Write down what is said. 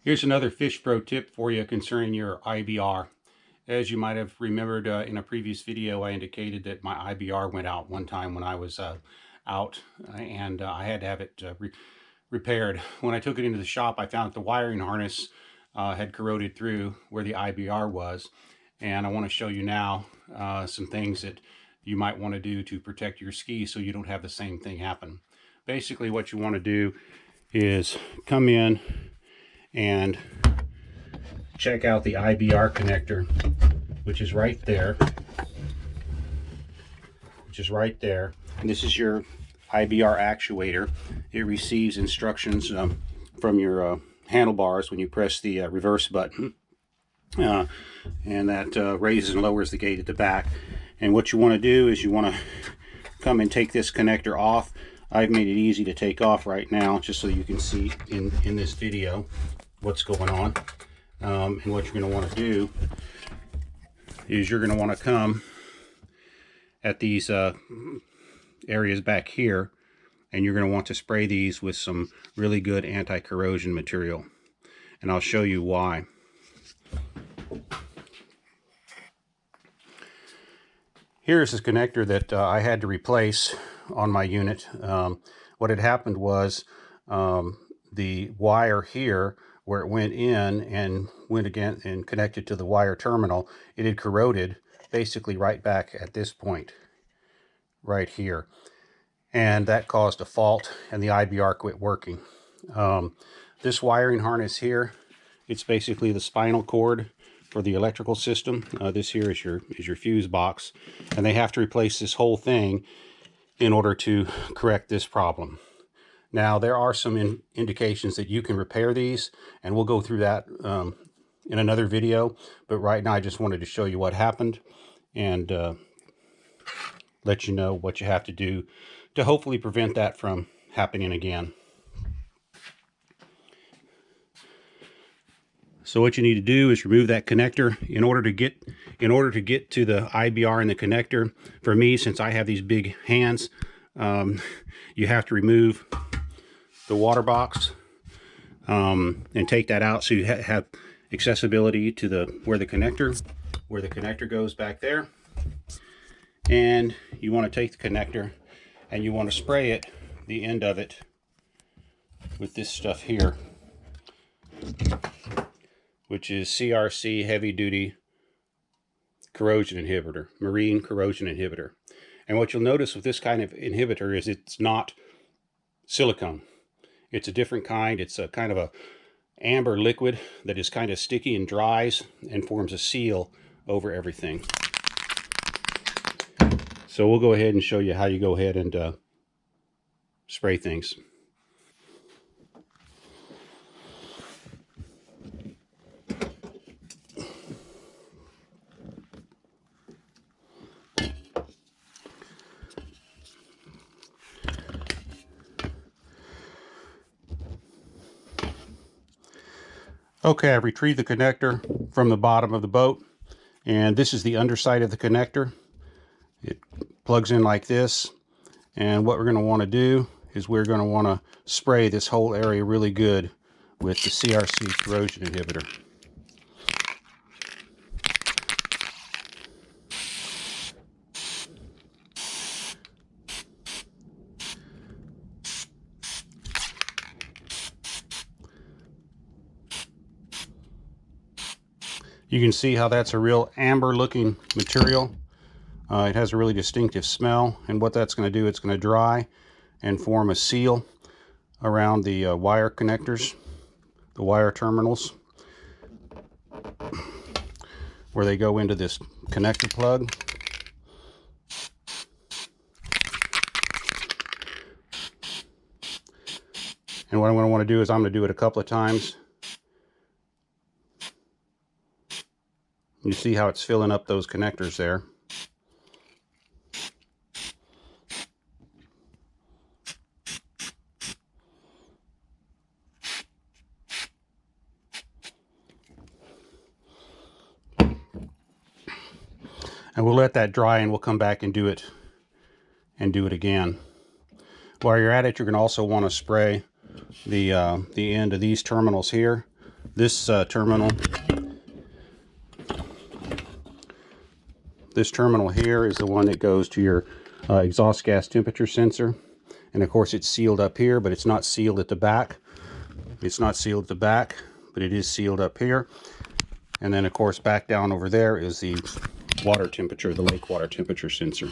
Here's another FishPro tip for you concerning your IBR. As you might have remembered in a previous video, I indicated that my IBR went out one time when I was out and I had to have it repaired. When I took it into the shop, I found that the wiring harness had corroded through where the IBR was. And I want to show you now some things that you might want to do to protect your ski so you don't have the same thing happen. Basically, what you want to do is come in and check out the IBR connector, which is right there. And this is your IBR actuator. It receives instructions from your handlebars when you press the reverse button. And that raises and lowers the gate at the back. And what you want to do is you want to come and take this connector off. I've made it easy to take off right now just so you can see in this video what's going on. And what you're going to want to do is you're going to want to come at these areas back here, and you're going to want to spray these with some really good anti-corrosion material. And I'll show you why. Here's this connector that I had to replace on my unit. What had happened was the wire here, where it went in and went again and connected to the wire terminal, it had corroded basically right back at this point right here, and that caused a fault and the IBR quit working. This wiring harness here, it's basically the spinal cord for the electrical system. This here is your fuse box, and they have to replace this whole thing in order to correct this problem. Now, there are some indications that you can repair these, and we'll go through that in another video. But right now, I just wanted to show you what happened and let you know what you have to do to hopefully prevent that from happening again. So what you need to do is remove that connector in order to get to the IBR in the connector. For me, since I have these big hands, you have to remove the water box and take that out so you have accessibility to where the connector goes back there. And you want to take the connector and you want to spray it, the end of it, with this stuff here, which is CRC Heavy Duty Corrosion Inhibitor, Marine Corrosion Inhibitor. And what you'll notice with this kind of inhibitor is it's not silicone. It's a different kind. It's a kind of a amber liquid that is kind of sticky and dries and forms a seal over everything. So we'll go ahead and show you how you go ahead and spray things. Okay, I've retrieved the connector from the bottom of the boat, and this is the underside of the connector. It plugs in like this, and what we're going to want to do is we're going to want to spray this whole area really good with the CRC corrosion inhibitor. You can see how that's a real amber looking material. It has a really distinctive smell, and what that's going to do, it's going to dry and form a seal around the wire connectors, the wire terminals, where they go into this connector plug. And what I'm going to want to do is I'm going to do it a couple of times. You see how it's filling up those connectors there. And we'll let that dry, and we'll come back and do it again. While you're at it, you're going to also want to spray the end of these terminals here This terminal here is the one that goes to your exhaust gas temperature sensor. And of course it's sealed up here, but it's not sealed at the back. It's not sealed at the back, but it is sealed up here. And then of course back down over there is the water temperature, the lake water temperature sensor.